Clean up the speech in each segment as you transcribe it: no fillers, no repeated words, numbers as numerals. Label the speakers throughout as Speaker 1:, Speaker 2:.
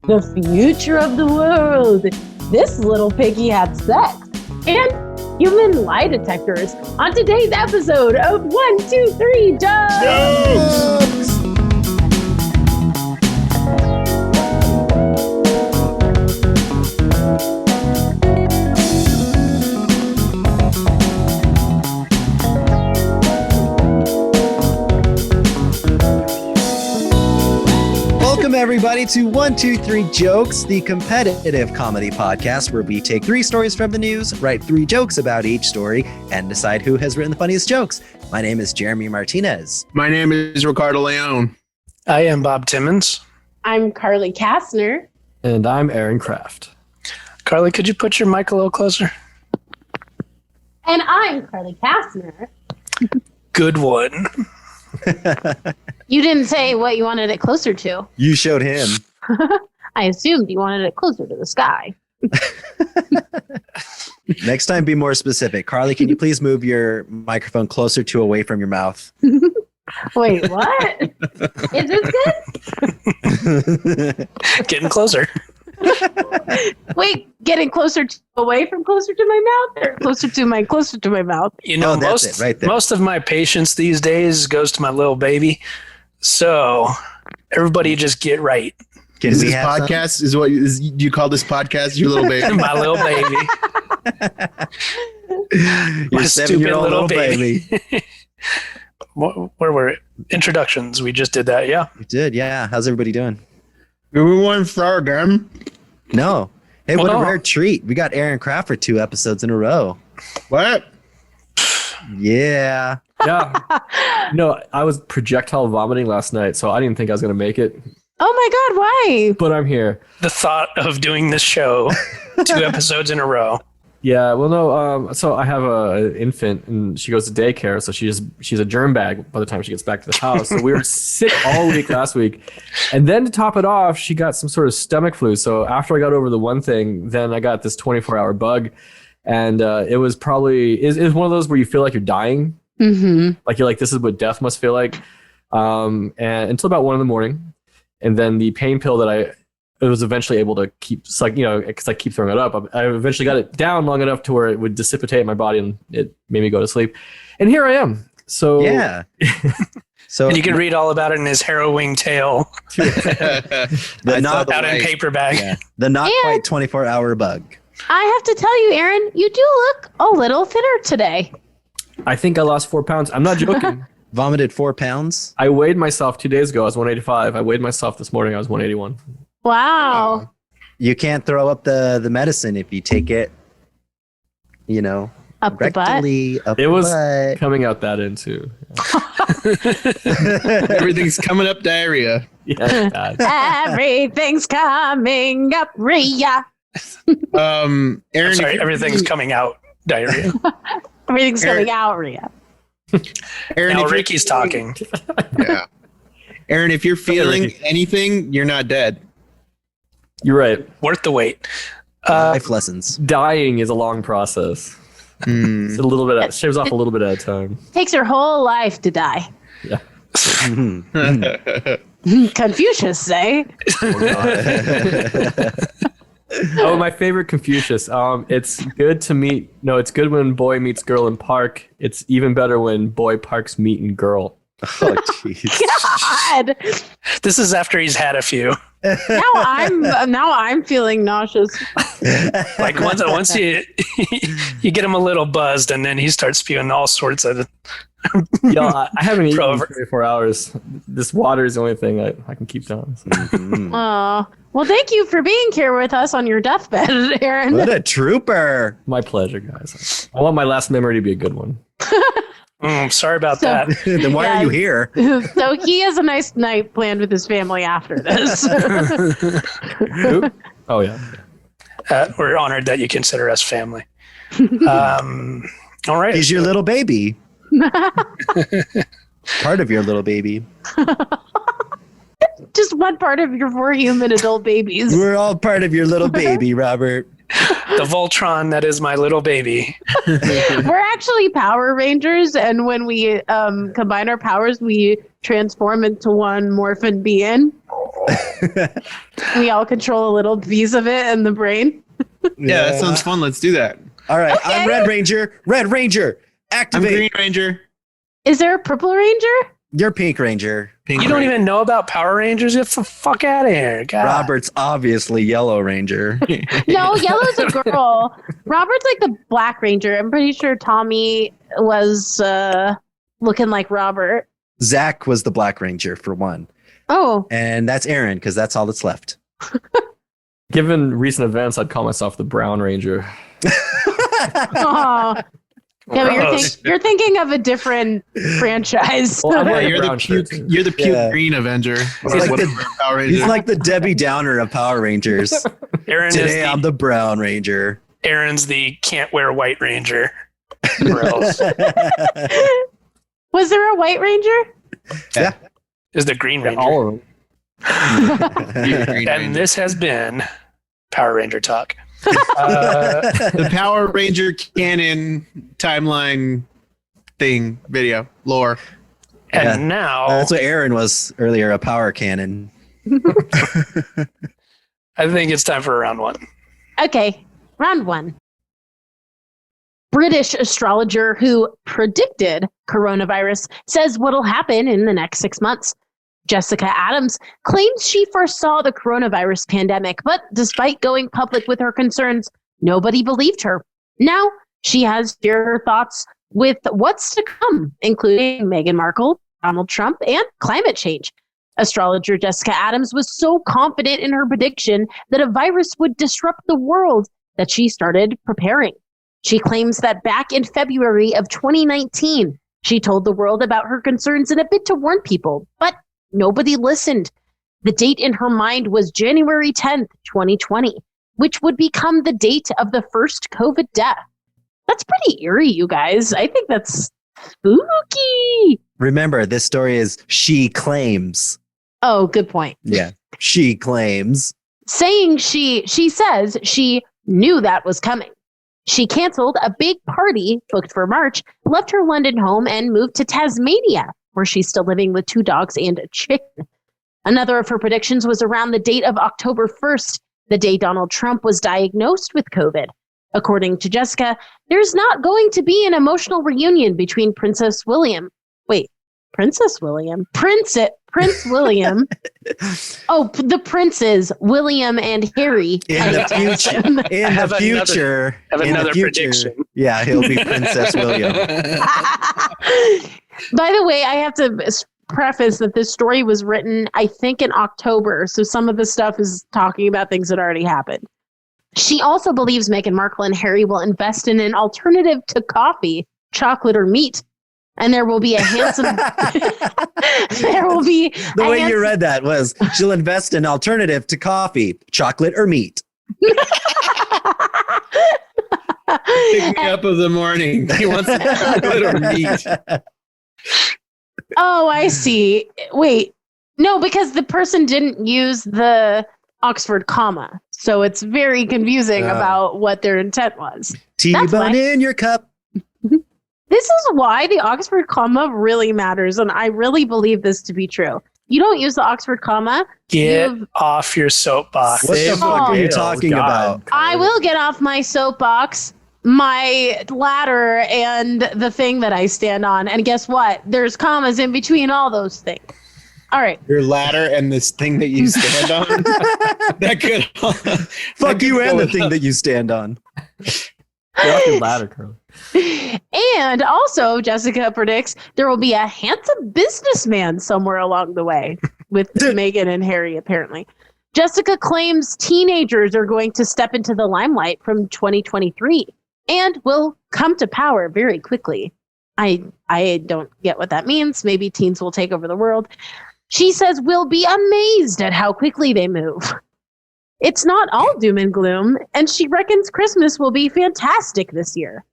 Speaker 1: the future of the world. This little piggy had sex. And human lie detectors on today's episode of 1, 2, 3 Jokes!
Speaker 2: Welcome everybody to 1, 2, 3 Jokes, the competitive comedy podcast where we take 3 stories from the news, write 3 jokes about each story, and decide who has written the funniest jokes. My name is Jeremy Martinez.
Speaker 3: My name is Ricardo Leone.
Speaker 4: I am Bob Timmons.
Speaker 1: I'm Carly Kastner.
Speaker 5: And I'm Aaron Kraft.
Speaker 4: Carly, could you put your mic a little closer?
Speaker 1: And I'm Carly Kastner.
Speaker 4: Good one.
Speaker 1: You didn't say what you wanted it closer to.
Speaker 2: You showed him.
Speaker 1: I assumed you wanted it closer to the sky.
Speaker 2: Next time, be more specific. Carly, can you please move your microphone closer to away from your mouth?
Speaker 1: Wait, what? Is this good?
Speaker 4: Getting closer.
Speaker 1: Wait, getting away from closer to my mouth or closer to my mouth?
Speaker 4: You know,
Speaker 2: that's it right there.
Speaker 4: Most of my patience these days goes to my little baby. So everybody just get right.
Speaker 2: Can
Speaker 3: Is
Speaker 2: we
Speaker 3: this
Speaker 2: have
Speaker 3: podcast do you call this podcast your little baby?
Speaker 4: My little baby.
Speaker 2: Your
Speaker 4: My
Speaker 2: 7-year-old little baby.
Speaker 4: Where were it? Introductions. We just did that, yeah.
Speaker 2: We did, yeah. How's everybody doing?
Speaker 3: Do we want to start again?
Speaker 2: No. Hey, what
Speaker 4: Well,
Speaker 2: a rare treat. We got Aaron Kraft for 2 episodes in a row.
Speaker 3: What?
Speaker 2: Yeah.
Speaker 5: Yeah. No, I was projectile vomiting last night, so I didn't think I was going to make it.
Speaker 1: Oh my God, why?
Speaker 5: But I'm here.
Speaker 4: The thought of doing this show 2 episodes in a row.
Speaker 5: Yeah, well, no, so I have an infant, and she goes to daycare, so she's a germ bag by the time she gets back to the house. So we were sick all week last week. And then to top it off, she got some sort of stomach flu. So after I got over the one thing, then I got this 24-hour bug. And it was probably, it was one of those where you feel like you're dying.
Speaker 1: Mm-hmm.
Speaker 5: Like you're like, this is what death must feel like. And until about 1 a.m. And then the pain pill that I was eventually able to keep, it's like, you know, because I keep throwing it up. I eventually got it down long enough to where it would dissipate in my body and it made me go to sleep. And here I am. So
Speaker 2: Yeah. So
Speaker 4: And you can read all about it in his harrowing tale
Speaker 2: not
Speaker 4: out in paperback.
Speaker 2: Yeah, the not quite 24-hour bug.
Speaker 1: I have to tell you, Aaron, you do look a little thinner today.
Speaker 5: I think I lost 4 pounds. I'm not joking.
Speaker 2: Vomited 4 pounds.
Speaker 5: I weighed myself 2 days ago. I was 185. I weighed myself this morning. I was 181.
Speaker 1: Wow.
Speaker 2: You can't throw up the medicine if you take it, you know,
Speaker 1: Up the butt.
Speaker 2: rectally up
Speaker 5: It was
Speaker 2: the butt.
Speaker 5: coming out that end too.
Speaker 3: Everything's coming up diarrhea.
Speaker 5: Yeah, God.
Speaker 1: Everything's coming up, Rhea.
Speaker 3: Aaron,
Speaker 4: I'm sorry,
Speaker 3: if you're
Speaker 4: everything's coming out diarrhea.
Speaker 1: Everything's
Speaker 3: Aaron-
Speaker 1: coming out, Rhea.
Speaker 3: Aaron,
Speaker 4: Now
Speaker 3: if you're
Speaker 4: Ricky's talking.
Speaker 3: Yeah. Aaron, if you're feeling
Speaker 5: Ricky.
Speaker 3: anything, you're not dead.
Speaker 5: You're right.
Speaker 4: Worth the wait.
Speaker 2: Life lessons.
Speaker 5: Dying is a long process. It's a little bit. Shaves off a little bit at a time.
Speaker 1: Takes her whole life to die.
Speaker 5: Yeah.
Speaker 1: Confucius say.
Speaker 5: Oh, my favorite Confucius. It's good to meet. No, it's good when boy meets girl in park. It's even better when boy parks meet and girl.
Speaker 2: Oh, jeez.
Speaker 1: God.
Speaker 4: This is after he's had a few.
Speaker 1: Now I'm feeling nauseous.
Speaker 4: Like once you you get him a little buzzed, and then he starts spewing all sorts of.
Speaker 5: Yo, I haven't eaten in
Speaker 4: Proverb.
Speaker 5: 24 hours. This water is the only thing I can keep down.
Speaker 1: Oh, well, thank you for being here with us on your deathbed, Aaron.
Speaker 2: What a trooper.
Speaker 5: My pleasure, guys. I want my last memory to be a good one.
Speaker 4: Sorry about
Speaker 1: So-
Speaker 4: that.
Speaker 2: Then why are you here?
Speaker 1: So he has a nice night planned with his family after this.
Speaker 5: Who? Oh, yeah.
Speaker 4: We're honored that you consider us family. All right.
Speaker 2: He's your little baby. Part of your little baby.
Speaker 1: Just one part of your 4 human adult babies.
Speaker 2: We're all part of your little baby, Robert.
Speaker 4: The Voltron that is my little baby.
Speaker 1: We're actually Power Rangers, and when we combine our powers, we transform into one morphin being. We all control a little piece of it in the brain.
Speaker 3: Yeah, that sounds fun. Let's do that.
Speaker 2: All right,
Speaker 1: Okay.
Speaker 2: I'm Red Ranger. Red Ranger,
Speaker 3: I'm
Speaker 2: activate.
Speaker 3: Green Ranger.
Speaker 1: Is there a Purple Ranger?
Speaker 2: You're Pink Ranger.
Speaker 3: Pink
Speaker 4: You don't
Speaker 3: Ranger.
Speaker 4: even know about Power Rangers? Get the fuck out of here. God.
Speaker 2: Robert's obviously Yellow Ranger.
Speaker 1: No, Yellow's a girl. Robert's like the Black Ranger. I'm pretty sure Tommy was looking like Robert.
Speaker 2: Zach was the Black Ranger for one.
Speaker 1: Oh,
Speaker 2: And that's Aaron, because that's all that's left.
Speaker 5: Given recent events, I'd call myself the Brown Ranger.
Speaker 1: aw. Yeah, but you're thinking of a different franchise.
Speaker 5: Well,
Speaker 3: Yeah,
Speaker 5: wearing a
Speaker 3: you're the
Speaker 5: brown shirt,
Speaker 3: puke.
Speaker 5: too.
Speaker 3: You're the puke
Speaker 2: Yeah.
Speaker 3: green Avenger.
Speaker 2: He's like
Speaker 3: Whatever,
Speaker 2: the-
Speaker 3: Power Ranger.
Speaker 2: He's like the Debbie Downer of Power Rangers.
Speaker 4: Aaron
Speaker 2: Today
Speaker 4: is
Speaker 2: I'm the Brown Ranger.
Speaker 4: Aaron's the can't wear white ranger. Gross.
Speaker 1: Was there a White Ranger?
Speaker 2: Yeah.
Speaker 4: Is the green
Speaker 5: Yeah,
Speaker 4: ranger.
Speaker 5: all of them.
Speaker 3: You're the Green
Speaker 4: And
Speaker 3: Ranger.
Speaker 4: this has been Power Ranger Talk.
Speaker 3: The Power Ranger canon timeline thing video lore.
Speaker 4: And
Speaker 2: Yeah.
Speaker 4: now
Speaker 2: That's what Aaron was earlier, a power cannon.
Speaker 4: I think it's time for round one.
Speaker 1: Okay, round one. British astrologer who predicted coronavirus says what'll happen in the next 6 months. Jessica Adams claims she foresaw the coronavirus pandemic, but despite going public with her concerns, nobody believed her. Now she has shared her thoughts with what's to come, including Meghan Markle, Donald Trump, and climate change. Astrologer Jessica Adams was so confident in her prediction that a virus would disrupt the world that she started preparing. She claims that back in February of 2019, she told the world about her concerns in a bid to warn people, but nobody listened. The date in her mind was January 10th, 2020, which would become the date of the first COVID death. That's pretty eerie, you guys. I think that's spooky.
Speaker 2: Remember, this story is she claims.
Speaker 1: Oh, good point.
Speaker 2: Yeah. She claims.
Speaker 1: Saying she says she knew that was coming. She canceled a big party booked for March, left her London home, and moved to Tasmania, where she's still living with 2 dogs and a chicken. Another of her predictions was around the date of October 1st, the day Donald Trump was diagnosed with COVID. According to Jessica, there's not going to be an emotional reunion between Prince William. Prince William? Oh, the princes, William and Harry.
Speaker 2: In the future. In
Speaker 4: have
Speaker 2: the future.
Speaker 4: have
Speaker 2: in the
Speaker 4: another
Speaker 2: future,
Speaker 4: prediction.
Speaker 2: Yeah, he'll be Princess William.
Speaker 1: By the way, I have to preface that this story was written, I think, in October. So some of the stuff is talking about things that already happened. She also believes Meghan Markle and Harry will invest in an alternative to coffee, chocolate, or meat. And there will be a handsome.
Speaker 2: The way you read that was she'll invest in alternative to coffee, chocolate, or meat.
Speaker 3: Pick me up of the morning. He wants some chocolate or meat.
Speaker 1: Oh, I see. Wait, no, because the person didn't use the Oxford comma. So it's very confusing about what their intent was.
Speaker 2: T-bone
Speaker 1: fine.
Speaker 2: in your cup.
Speaker 1: This is why the Oxford comma really matters. And I really believe this to be true. You don't use the Oxford comma.
Speaker 4: Get
Speaker 1: You've-
Speaker 4: off your soapbox.
Speaker 2: What the fuck are you talking about?
Speaker 1: I will get off my soapbox, my ladder, and the thing that I stand on. And guess what? There's commas in between all those things. All right.
Speaker 3: Your ladder and this thing that you stand on. That could.
Speaker 2: Fuck you and the thing that you stand on.
Speaker 5: Get off your ladder, Carly.
Speaker 1: And also, Jessica predicts there will be a handsome businessman somewhere along the way with Meghan and Harry, apparently. Jessica claims teenagers are going to step into the limelight from 2023 and will come to power very quickly. I don't get what that means. Maybe teens will take over the world. She says we'll be amazed at how quickly they move. It's not all doom and gloom, and she reckons Christmas will be fantastic this year.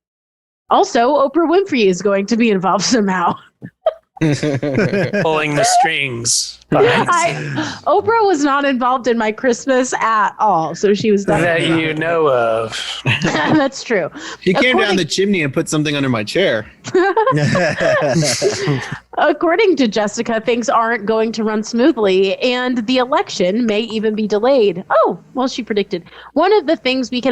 Speaker 1: Also, Oprah Winfrey is going to be involved somehow.
Speaker 4: pulling the strings.
Speaker 1: Oprah was not involved in my Christmas at all, so she was
Speaker 4: That
Speaker 1: definitely
Speaker 4: you know of.
Speaker 1: That's true.
Speaker 3: She came down the chimney and put something under my chair.
Speaker 1: According to Jessica, things aren't going to run smoothly, and the election may even be delayed. Oh, well, she predicted. One of the things we've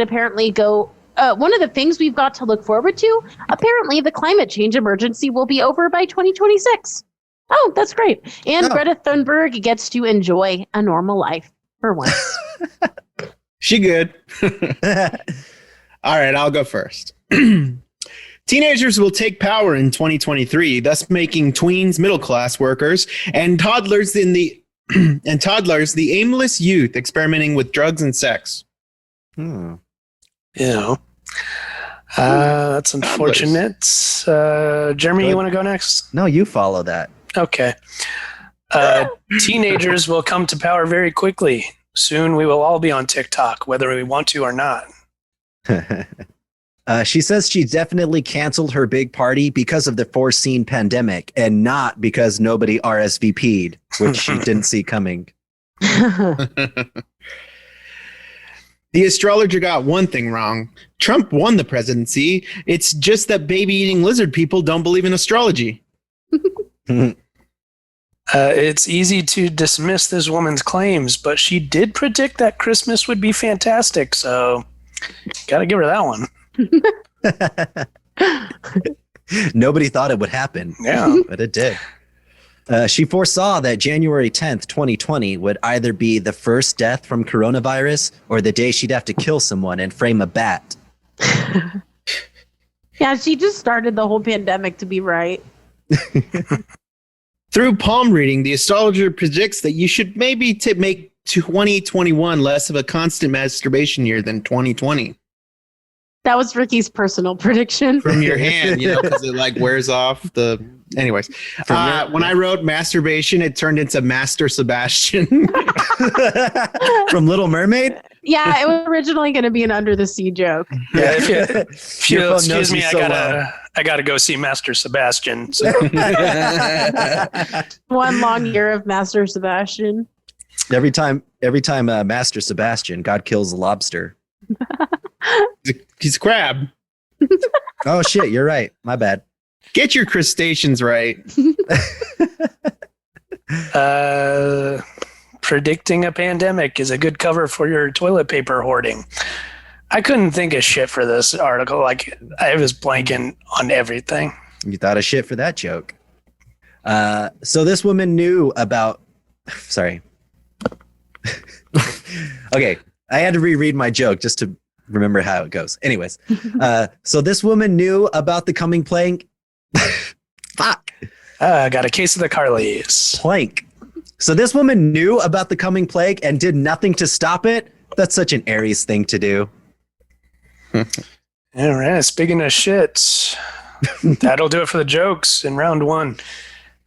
Speaker 1: got to look forward to, apparently the climate change emergency will be over by 2026. Oh, that's great. And Greta Thunberg gets to enjoy a normal life for once.
Speaker 3: She good. All right, I'll go first. Teenagers will take power in 2023, thus making tweens middle-class workers and toddlers the aimless youth experimenting with drugs and sex.
Speaker 4: Yeah. That's unfortunate. Jeremy, you want to go next?
Speaker 2: No, you follow that.
Speaker 4: Okay. Teenagers will come to power very quickly. Soon we will all be on TikTok, whether we want to or not.
Speaker 2: She says she definitely canceled her big party because of the foreseen pandemic and not because nobody RSVP'd, which she didn't see coming.
Speaker 3: The astrologer got one thing wrong. Trump won the presidency. It's just that baby-eating lizard people don't believe in astrology.
Speaker 4: It's easy to dismiss this woman's claims, but she did predict that Christmas would be fantastic, so gotta give her that one.
Speaker 2: Nobody thought it would happen.
Speaker 4: Yeah.
Speaker 2: But it did. She foresaw that January 10th, 2020 would either be the first death from coronavirus or the day she'd have to kill someone and frame a bat.
Speaker 1: Yeah, she just started the whole pandemic to be right.
Speaker 3: Through palm reading, the astrologer predicts that you should maybe make 2021 less of a constant masturbation year than 2020.
Speaker 1: That was Ricky's personal prediction.
Speaker 3: From your hand, because it like wears off the... Anyways, when I wrote masturbation, it turned into Master Sebastian.
Speaker 2: From Little Mermaid?
Speaker 1: Yeah, it was originally going to be an Under the Sea joke.
Speaker 4: Yeah, if you'll excuse me,
Speaker 2: well.
Speaker 4: I gotta go see Master Sebastian. So.
Speaker 1: One long year of Master Sebastian.
Speaker 2: Every time Master Sebastian, God kills a lobster.
Speaker 3: He's a crab.
Speaker 2: Oh shit, you're right. My bad.
Speaker 3: Get your crustaceans right.
Speaker 4: Predicting a pandemic is a good cover for your toilet paper hoarding. I couldn't think of shit for this article. Like, I was blanking on everything.
Speaker 2: You thought of shit for that joke. So this woman knew about... Sorry. Okay, I had to reread my joke just to remember how it goes. Anyways, so this woman knew about the coming plague. Fuck.
Speaker 4: I got a case of the Carleys.
Speaker 2: Plank. So this woman knew about the coming plague and did nothing to stop it. That's such an Aries thing to do.
Speaker 4: All right. Speaking of shit, that'll do it for the jokes in round one.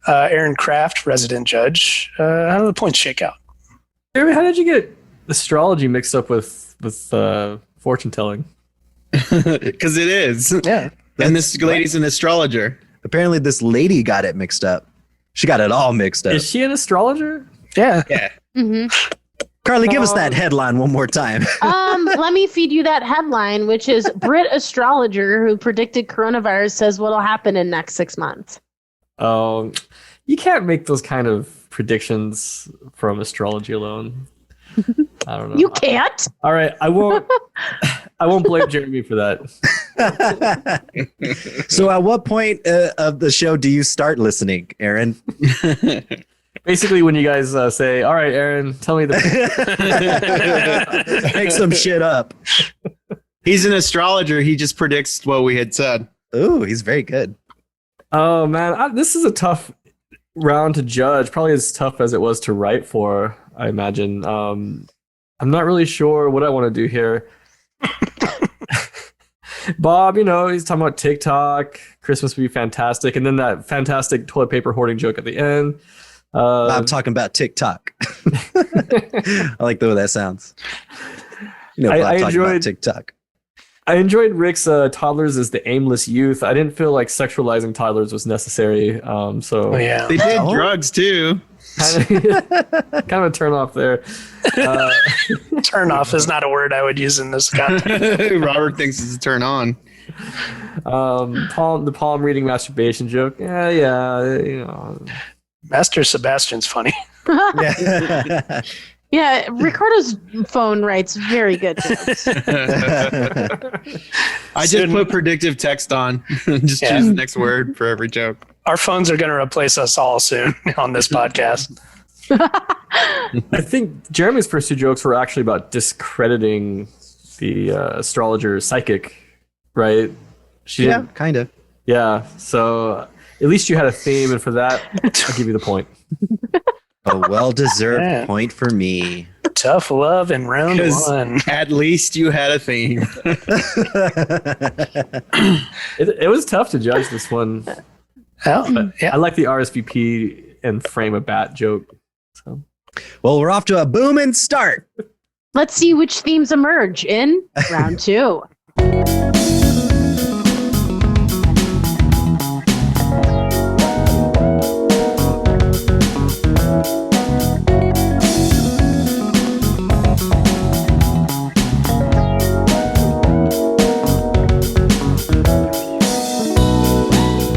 Speaker 4: Aaron Kraft, resident judge. How do the points shake out?
Speaker 5: Jeremy, how did you get astrology mixed up with fortune telling?
Speaker 3: Because it is.
Speaker 4: Yeah.
Speaker 3: And this lady's an astrologer.
Speaker 2: Apparently this lady got it mixed up. She got it all mixed up.
Speaker 5: Is she an astrologer?
Speaker 4: Yeah.
Speaker 3: Yeah.
Speaker 1: Mm-hmm.
Speaker 2: Carly, give us that headline one more time.
Speaker 1: Let me feed you that headline, which is Brit astrologer who predicted coronavirus says what'll happen in next 6 months.
Speaker 5: Oh, you can't make those kind of predictions from astrology alone. I don't know.
Speaker 1: You can't?
Speaker 5: All right, I won't blame Jeremy for that.
Speaker 2: So at what point of the show do you start listening, Aaron?
Speaker 5: Basically, when you guys say, all right, Aaron, tell me the...
Speaker 2: Make some shit up.
Speaker 3: He's an astrologer. He just predicts what we had said.
Speaker 2: Ooh, he's very good.
Speaker 5: Oh, man, this is a tough round to judge. Probably as tough as it was to write for, I imagine. I'm not really sure what I want to do here. Bob, he's talking about TikTok. Christmas would be fantastic. And then that fantastic toilet paper hoarding joke at the end.
Speaker 2: I'm talking about TikTok. I like the way that sounds.
Speaker 5: I
Speaker 2: Bob talking
Speaker 5: enjoyed
Speaker 2: about TikTok.
Speaker 5: I enjoyed Rick's toddlers as the aimless youth. I didn't feel like sexualizing toddlers was necessary. So
Speaker 4: Yeah.
Speaker 3: They did drugs too.
Speaker 5: kind of a turn off there.
Speaker 4: Turn off is not a word I would use in this context.
Speaker 3: Robert thinks it's a turn on.
Speaker 5: The palm reading masturbation joke. Yeah.
Speaker 4: Master Sebastian's funny.
Speaker 2: Yeah.
Speaker 1: Yeah, Ricardo's phone writes very good jokes.
Speaker 3: I just put predictive text on. Just choose the next word for every joke.
Speaker 4: Our phones are going to replace us all soon on this podcast.
Speaker 5: I think Jeremy's first two jokes were actually about discrediting the astrologer psychic, right?
Speaker 2: Yeah, kind of.
Speaker 5: Yeah, so at least you had a theme, and for that, I'll give you the point.
Speaker 2: A well-deserved
Speaker 4: Yeah.
Speaker 2: point for me.
Speaker 4: Tough love in round 1.
Speaker 3: At least you had a theme.
Speaker 5: It was tough to judge this one.
Speaker 4: Oh, yeah.
Speaker 5: I like the RSVP and frame a bat joke. So
Speaker 2: Well, we're off to a booming start.
Speaker 1: Let's see which themes emerge in round 2.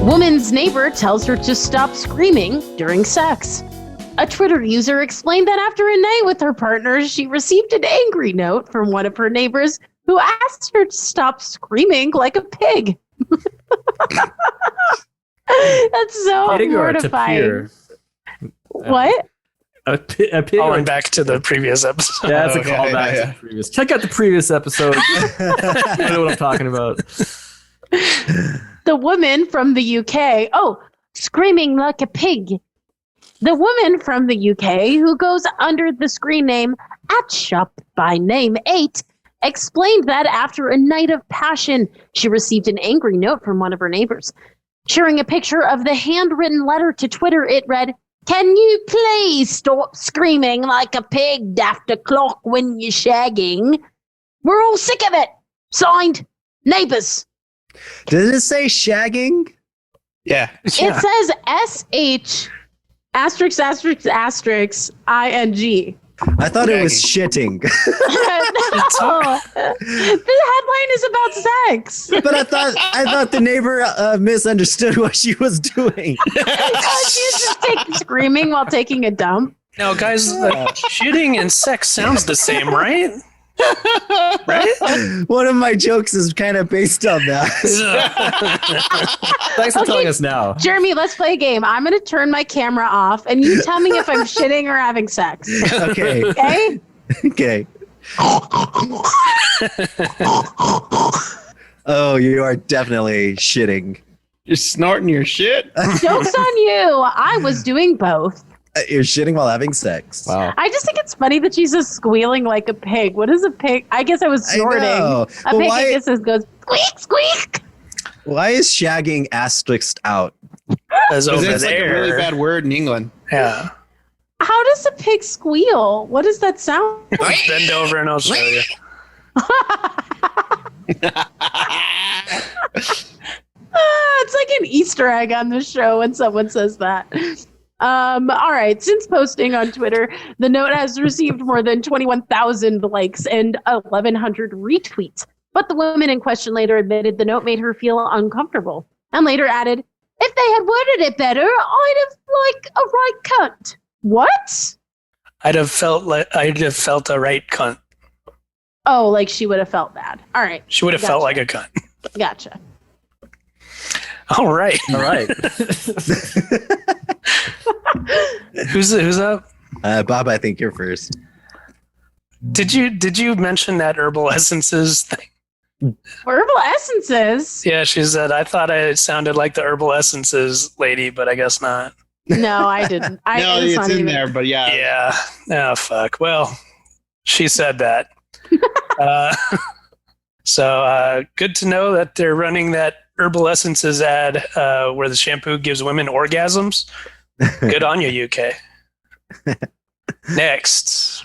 Speaker 1: Woman's neighbor tells her to stop screaming during sex. A Twitter user explained that after a night with her partner, she received an angry note from one of her neighbors who asked her to stop screaming like a pig. That's so
Speaker 5: pig or
Speaker 1: mortifying.
Speaker 5: tapir?
Speaker 1: What?
Speaker 5: A pig
Speaker 4: Calling back to the previous episode.
Speaker 5: Yeah, that's a
Speaker 3: Okay,
Speaker 5: callback
Speaker 3: yeah.
Speaker 5: to the previous. Check out the previous episode. I know what I'm talking about.
Speaker 1: The woman from the UK. Oh, screaming like a pig. The woman from the UK who goes under the screen name at shop by name 8 explained that after a night of passion, she received an angry note from one of her neighbors. Sharing a picture of the handwritten letter to Twitter, it read, "Can you please stop screaming like a pig after clock when you're shagging? We're all sick of it. Signed, neighbours."
Speaker 2: Did it say shagging?
Speaker 3: Yeah.
Speaker 1: It says SH asterisk asterisk asterisk ING.
Speaker 2: I thought it was shitting.
Speaker 1: No. The headline is about sex.
Speaker 2: But I thought the neighbor misunderstood what she was doing.
Speaker 1: She's just screaming while taking a dump.
Speaker 4: No, guys, shitting and sex sounds the same, right? Right?
Speaker 2: One of my jokes is kind of based on that.
Speaker 5: Thanks for telling us now.
Speaker 1: Jeremy, let's play a game. I'm going to turn my camera off, and you tell me if I'm shitting or having sex.
Speaker 2: Okay.
Speaker 1: Okay?
Speaker 2: Okay. Oh, you are definitely shitting.
Speaker 3: You're snorting your shit?
Speaker 1: Joke's on you. I was doing both.
Speaker 2: You're shitting while having sex.
Speaker 5: Wow.
Speaker 1: I just think it's funny that she's just squealing like a pig. What is a pig? I guess I was snorting.
Speaker 2: know.
Speaker 1: A
Speaker 2: Well,
Speaker 1: pig,
Speaker 2: why-
Speaker 1: I guess, goes squeak, squeak.
Speaker 2: Why is shagging asterisked out?
Speaker 4: As
Speaker 3: Because
Speaker 4: over
Speaker 3: it's like a really
Speaker 4: there.
Speaker 3: bad word in England.
Speaker 4: Yeah.
Speaker 1: How does a pig squeal? What does that sound?
Speaker 4: Bend over and I'll show you.
Speaker 1: It's like an Easter egg on the show when someone says that. All right. Since posting on Twitter, the note has received more than 21,000 likes and 1,100 retweets. But the woman in question later admitted the note made her feel uncomfortable and later added, "If they had worded it better, I'd have like a right cunt." What?
Speaker 4: I'd have felt a right cunt.
Speaker 1: Oh, like she would have felt bad. All right.
Speaker 4: She would have felt
Speaker 1: Gotcha.
Speaker 4: like a cunt.
Speaker 1: Gotcha.
Speaker 4: All right.
Speaker 5: All right.
Speaker 4: Who's up?
Speaker 2: Bob, I think you're first.
Speaker 4: Did you mention that herbal essences thing?
Speaker 1: Herbal essences?
Speaker 4: Yeah, she said, I thought it sounded like the herbal essences lady, but I guess not.
Speaker 1: No, I didn't.
Speaker 3: No,
Speaker 1: it's
Speaker 3: it's
Speaker 1: not
Speaker 3: in
Speaker 1: even-
Speaker 3: there, but yeah.
Speaker 4: Yeah. Oh, fuck. Well, she said that. So good to know that they're running that herbal essences ad where the shampoo gives women orgasms. Good on you, UK. Next.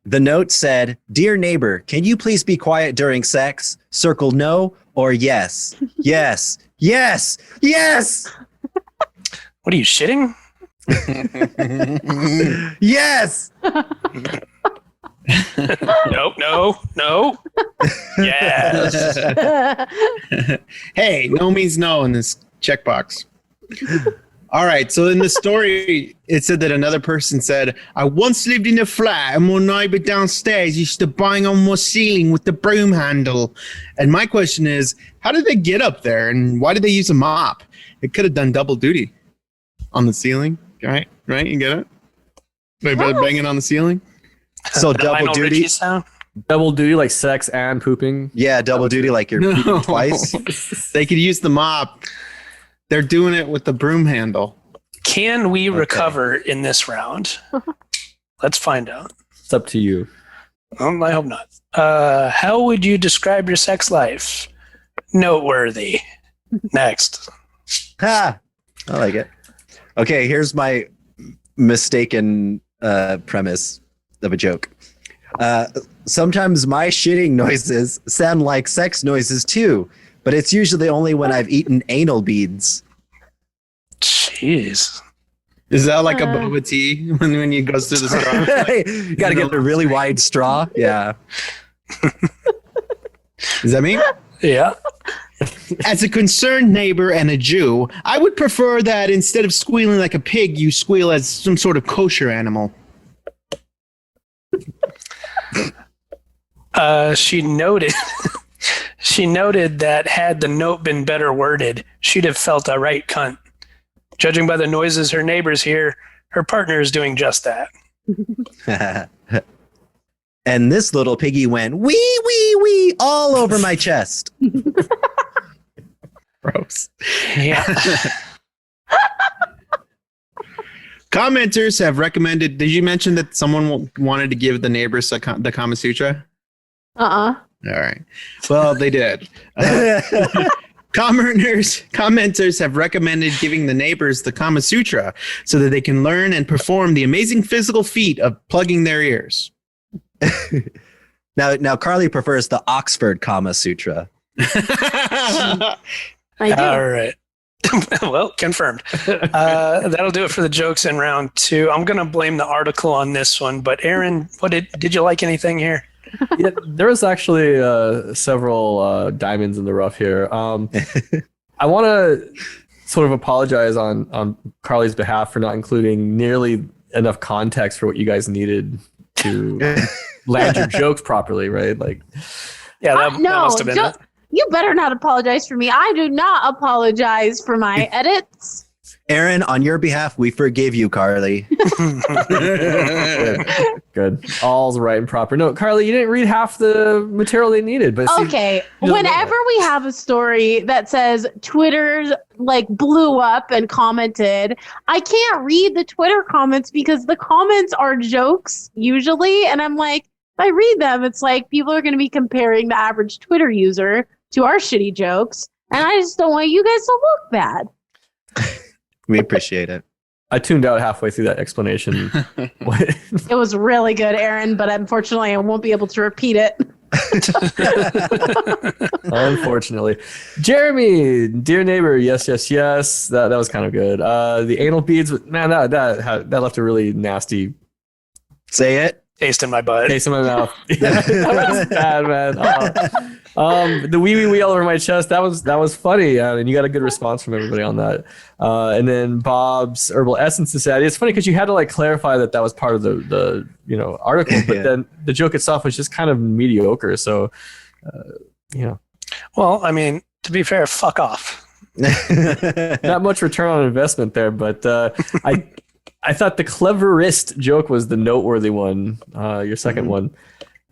Speaker 2: The note said, "Dear neighbor, can you please be quiet during sex? Circle no or yes. Yes. Yes. Yes.
Speaker 4: What are you shitting?
Speaker 2: Yes."
Speaker 4: No. Yes.
Speaker 3: Hey, no means no in this checkbox. All right. So in the story, it said that another person said, "I once lived in a flat and my neighbor downstairs used to bang on my ceiling with the broom handle." And my question is, how did they get up there and why did they use a mop? It could have done double duty on the ceiling. Right? You get it? They banging on the ceiling?
Speaker 2: So
Speaker 4: The
Speaker 2: double
Speaker 4: Lionel
Speaker 2: duty.
Speaker 4: Richie sound?
Speaker 5: Double duty, like sex and pooping.
Speaker 2: Yeah, double duty like you're pooping twice.
Speaker 3: They could use the mop. They're doing it with the broom handle.
Speaker 4: Can we recover in this round? Let's find out.
Speaker 5: It's up to you.
Speaker 4: I hope not. How would you describe your sex life? Noteworthy. Next.
Speaker 2: Ha! I like it. Okay, here's my mistaken premise of a joke. Sometimes my shitting noises sound like sex noises too, but it's usually only when I've eaten anal beads.
Speaker 4: Jeez.
Speaker 3: Is that like a boba tea when you goes through the straw?
Speaker 2: You gotta get a really wide straw. Yeah.
Speaker 3: Does that mean?
Speaker 4: Yeah.
Speaker 3: As a concerned neighbor and a Jew, I would prefer that instead of squealing like a pig, you squeal as some sort of kosher animal.
Speaker 4: She noted that had the note been better worded, she'd have felt a right cunt. Judging by the noises her neighbors hear, her partner is doing just that.
Speaker 2: And this little piggy went wee wee wee all over my chest.
Speaker 3: Gross.
Speaker 4: Yeah.
Speaker 3: Commenters have recommended. Did you mention that someone wanted to give the neighbors the Kama Sutra?
Speaker 1: Uh-uh.
Speaker 3: All right. Well, they did. Commenters have recommended giving the neighbors the Kama Sutra so that they can learn and perform the amazing physical feat of plugging their ears.
Speaker 2: Now Carly prefers the Oxford Kama Sutra.
Speaker 1: I do.
Speaker 4: All right. Well, confirmed. That'll do it for the jokes in round two. I'm going to blame the article on this one, but Aaron, did you like anything here?
Speaker 5: Yeah, there was actually several diamonds in the rough here. I want to sort of apologize on Carly's behalf for not including nearly enough context for what you guys needed to land your jokes properly, right? Like,
Speaker 4: yeah, that must have been it.
Speaker 1: You better not apologize for me. I do not apologize for my edits.
Speaker 2: Aaron, on your behalf, we forgive you, Carly.
Speaker 5: Good. All's right and proper. No, Carly, you didn't read half the material they needed. But
Speaker 1: Okay, whenever we have a story that says Twitter like blew up and commented, I can't read the Twitter comments because the comments are jokes usually, and I'm like, if I read them, it's like people are going to be comparing the average Twitter user to our shitty jokes, and I just don't want you guys to look bad.
Speaker 2: We appreciate it.
Speaker 5: I tuned out halfway through that explanation.
Speaker 1: It was really good, Aaron, but unfortunately I won't be able to repeat it.
Speaker 5: Unfortunately. Jeremy, dear neighbor, yes. That was kind of good. The anal beads, man, that left a really nasty
Speaker 2: Say it.
Speaker 4: Taste in my butt.
Speaker 5: taste in my mouth. That was bad, man. The wee all over my chest. That was funny, and you got a good response from everybody on that. And then Bob's herbal essence is sad. It's funny because you had to like clarify that was part of the article, but then the joke itself was just kind of mediocre. So,
Speaker 4: Well, I mean, to be fair, fuck off.
Speaker 5: not much return on investment there. But I thought the cleverest joke was the noteworthy one, your second one,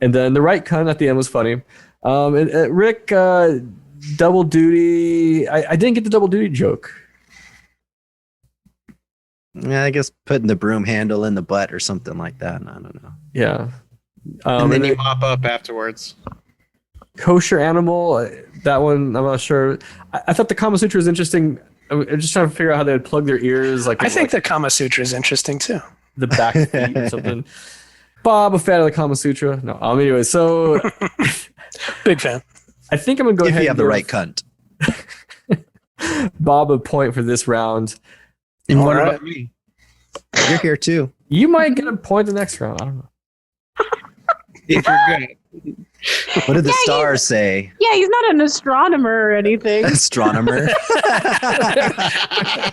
Speaker 5: and then the right cunt at the end was funny. And Rick, double duty. I didn't get the double duty joke.
Speaker 2: Yeah, I guess putting the broom handle in the butt or something like that. I don't know.
Speaker 5: Yeah.
Speaker 3: And then you mop up afterwards.
Speaker 5: Kosher animal. That one, I'm not sure. I thought the Kama Sutra was interesting. I'm just trying to figure out how they would plug their ears. Like
Speaker 4: I think the Kama Sutra is interesting too.
Speaker 5: The back feet or something. Bob, a fan of the Kama Sutra. No, anyway, so
Speaker 4: Big fan.
Speaker 5: I think I'm gonna go
Speaker 2: If
Speaker 5: ahead.
Speaker 2: you have
Speaker 5: and
Speaker 2: the
Speaker 5: give
Speaker 2: right cunt.
Speaker 5: Bob a point for this round.
Speaker 3: And what
Speaker 4: All right.
Speaker 3: about me?
Speaker 2: You're here too.
Speaker 5: You might get a point the next round. I don't know.
Speaker 3: If you're good.
Speaker 2: What did the stars say?
Speaker 1: Yeah, he's not an astronomer or anything.
Speaker 2: Astronomer.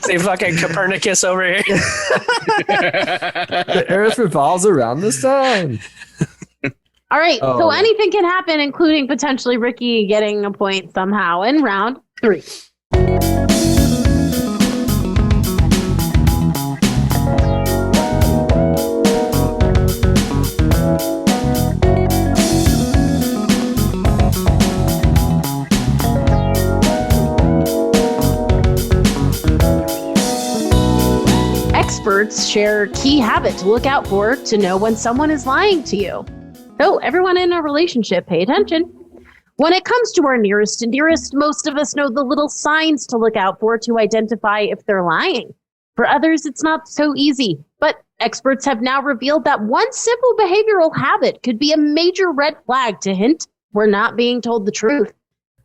Speaker 4: Say fucking Copernicus over here.
Speaker 5: The Earth revolves around the sun.
Speaker 1: All right,
Speaker 5: Oh.
Speaker 1: so anything can happen, including potentially Ricky getting a point somehow in round 3. Experts share key habit to look out for to know when someone is lying to you. So everyone in a relationship, pay attention. When it comes to our nearest and dearest, most of us know the little signs to look out for to identify if they're lying. For others, it's not so easy. But experts have now revealed that one simple behavioral habit could be a major red flag to hint we're not being told the truth.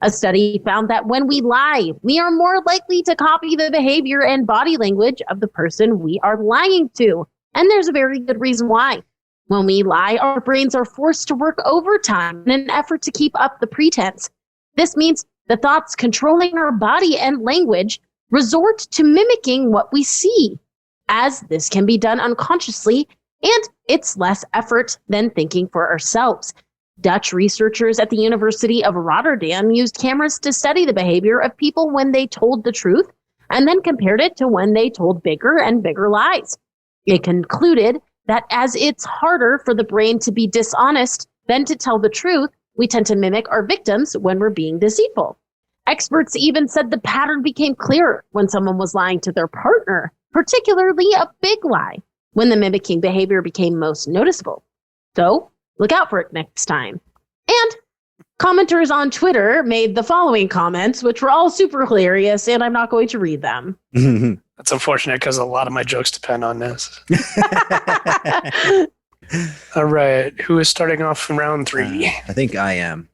Speaker 1: A study found that when we lie, we are more likely to copy the behavior and body language of the person we are lying to. And there's a very good reason why. When we lie, our brains are forced to work overtime in an effort to keep up the pretense. This means the thoughts controlling our body and language resort to mimicking what we see, as this can be done unconsciously, and it's less effort than thinking for ourselves. Dutch researchers at the University of Rotterdam used cameras to study the behavior of people when they told the truth, and then compared it to when they told bigger and bigger lies. It concluded that as it's harder for the brain to be dishonest than to tell the truth, we tend to mimic our victims when we're being deceitful. Experts even said the pattern became clearer when someone was lying to their partner, particularly a big lie, when the mimicking behavior became most noticeable. So, look out for it next time. And commenters on Twitter made the following comments, which were all super hilarious, and I'm not going to read them.
Speaker 4: That's unfortunate because a lot of my jokes depend on this. All right. Who is starting off in round 3?
Speaker 2: I think I am.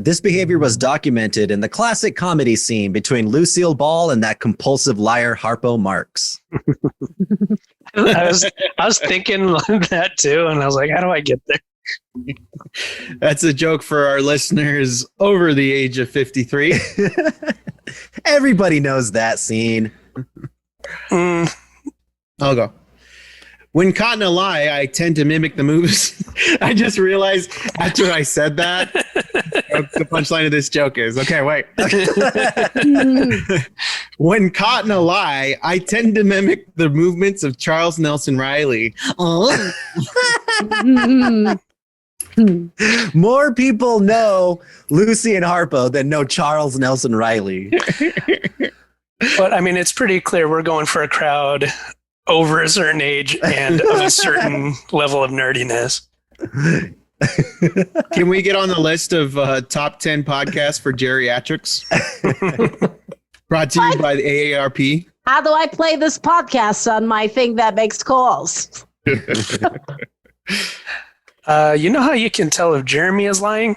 Speaker 2: This behavior was documented in the classic comedy scene between Lucille Ball and that compulsive liar Harpo Marx.
Speaker 4: I was thinking that too, and I was like, how do I get there?
Speaker 3: That's a joke for our listeners over the age of 53.
Speaker 2: Everybody knows that scene.
Speaker 4: Mm,
Speaker 3: I'll go. When caught in a lie, I tend to mimic the moves. I just realized after I said that, the punchline of this joke is, okay, wait. When caught in a lie, I tend to mimic the movements of Charles Nelson Riley. Oh.
Speaker 2: More people know Lucy and Harpo than know Charles Nelson Riley.
Speaker 4: but I mean, it's pretty clear we're going for a crowd over a certain age and of a certain level of nerdiness.
Speaker 3: Can we get on the list of top 10 podcasts for geriatrics? Brought to you by the AARP.
Speaker 1: How do I play this podcast on my thing that makes calls?
Speaker 4: You know how you can tell if Jeremy is lying?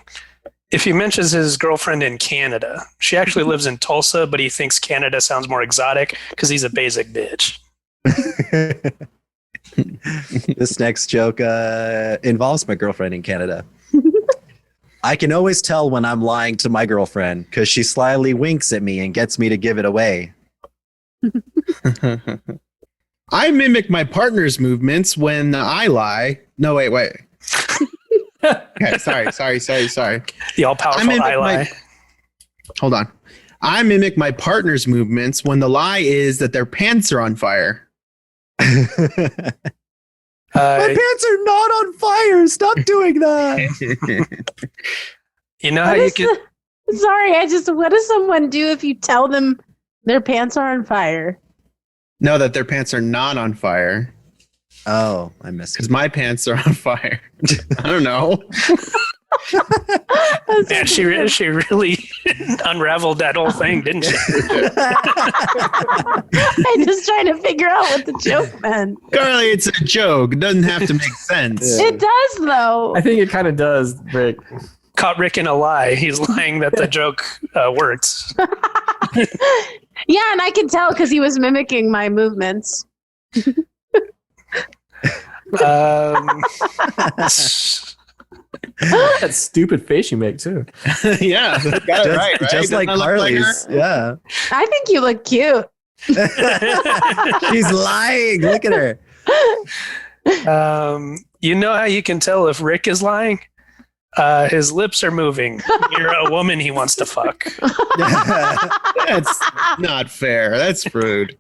Speaker 4: If he mentions his girlfriend in Canada. She actually lives in Tulsa, but he thinks Canada sounds more exotic because he's a basic bitch.
Speaker 2: This next joke involves my girlfriend in Canada. I can always tell when I'm lying to my girlfriend because she slyly winks at me and gets me to give it away.
Speaker 3: I mimic my partner's movements when I lie. No, wait. Okay, sorry.
Speaker 4: The all-powerful I lie.
Speaker 3: Hold on. I mimic my partner's movements when the lie is that their pants are on fire.
Speaker 2: My pants are not on fire. Stop doing that.
Speaker 4: You know how you can...
Speaker 1: Sorry, what does someone do if you tell them their pants are on fire?
Speaker 3: No, that their pants are not on fire.
Speaker 2: Oh, I missed it.
Speaker 3: Because my pants are on fire. I don't know.
Speaker 1: That's
Speaker 4: Man, she really unraveled that whole thing, didn't she?
Speaker 1: I'm just trying to figure out what the joke meant.
Speaker 3: Carly, it's a joke. It doesn't have to make sense.
Speaker 5: Yeah.
Speaker 1: It does, though.
Speaker 5: I think it kind of does, Rick.
Speaker 4: Caught Rick in a lie. He's lying that the joke works.
Speaker 1: Yeah, and I can tell because he was mimicking my movements.
Speaker 5: That stupid face you make too.
Speaker 3: Yeah, got it right?
Speaker 2: Just like
Speaker 3: Doesn't I look
Speaker 2: Carly's. Yeah.
Speaker 1: I think you look cute.
Speaker 2: She's lying. Look at her.
Speaker 4: You know how you can tell if Rick is lying? His lips are moving. You're a woman he wants to fuck.
Speaker 3: That's not fair. That's rude.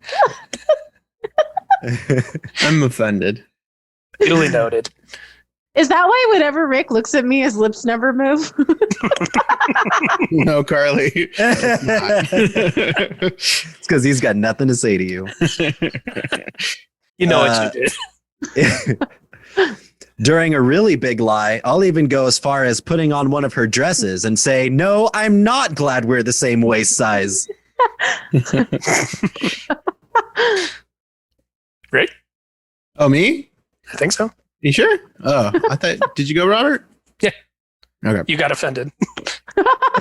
Speaker 3: I'm offended.
Speaker 4: Duly noted.
Speaker 1: Is that why whenever Rick looks at me, his lips never move?
Speaker 3: No, Carly.
Speaker 2: It's because he's got nothing to say to you.
Speaker 4: You know what you did.
Speaker 2: During a really big lie, I'll even go as far as putting on one of her dresses and say, "No, I'm not glad we're the same waist size."
Speaker 4: Rick?
Speaker 3: Oh, me?
Speaker 4: I think so.
Speaker 3: You sure? Oh, I thought. Did you go, Robert?
Speaker 4: Yeah.
Speaker 3: Okay.
Speaker 4: You got offended.